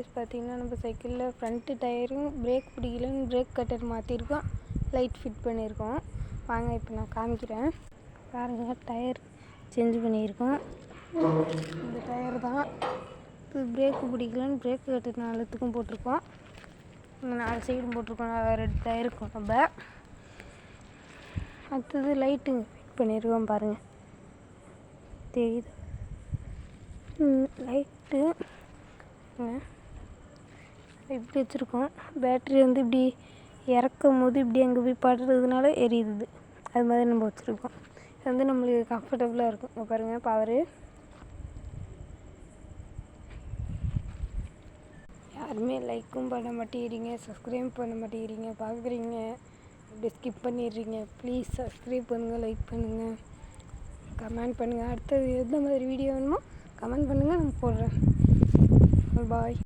Guys பார்த்தீங்கன்னா நம்ம சைக்கிளில் ஃப்ரண்ட்டு டயரும் பிரேக் பிடிக்கலன்னு பிரேக் கட்டர் மாற்றிருக்கோம், லைட் ஃபிட் பண்ணியிருக்கோம். வாங்க இப்போ நான் காமிக்கிறேன் பாருங்கள். டயர் சேஞ்ச் பண்ணியிருக்கோம். இந்த டயர் தான் இது. பிரேக்கு பிடிக்கலன்னு பிரேக் கட்டர் 4த்துக்கும் போட்டிருக்கோம். 4 சைடும் போட்டிருக்கோம். 2 டயருக்கும் நம்ம. அடுத்தது லைட்டு ஃபிட் பண்ணியிருக்கோம் பாருங்கள், தெரியுது லைட்டு இப்படி வச்சுருக்கோம். பேட்ரி வந்து இப்படி இறக்கும் போது இப்படி அங்கே போய் படுறதுனால எரியுது. அது மாதிரி நம்ம வச்சுருக்கோம். இது வந்து நம்மளுக்கு கம்ஃபர்டபுளாக இருக்கும். இங்கே பாருங்கள் பவரு. யாருமே லைக்கும் பண்ண மாட்டேங்கிறீங்க, சப்ஸ்கிரைப் பண்ண மாட்டேங்கிறீங்க. பார்க்குறீங்க அப்படி ஸ்கிப் பண்ணிடுறீங்க. ப்ளீஸ் சப்ஸ்கிரைப் பண்ணுங்கள், லைக் பண்ணுங்கள், கமெண்ட் பண்ணுங்கள். அடுத்தது எந்த மாதிரி வீடியோ வேணுமோ கமெண்ட் பண்ணுங்கள், நான் போடுறேன். பாய்.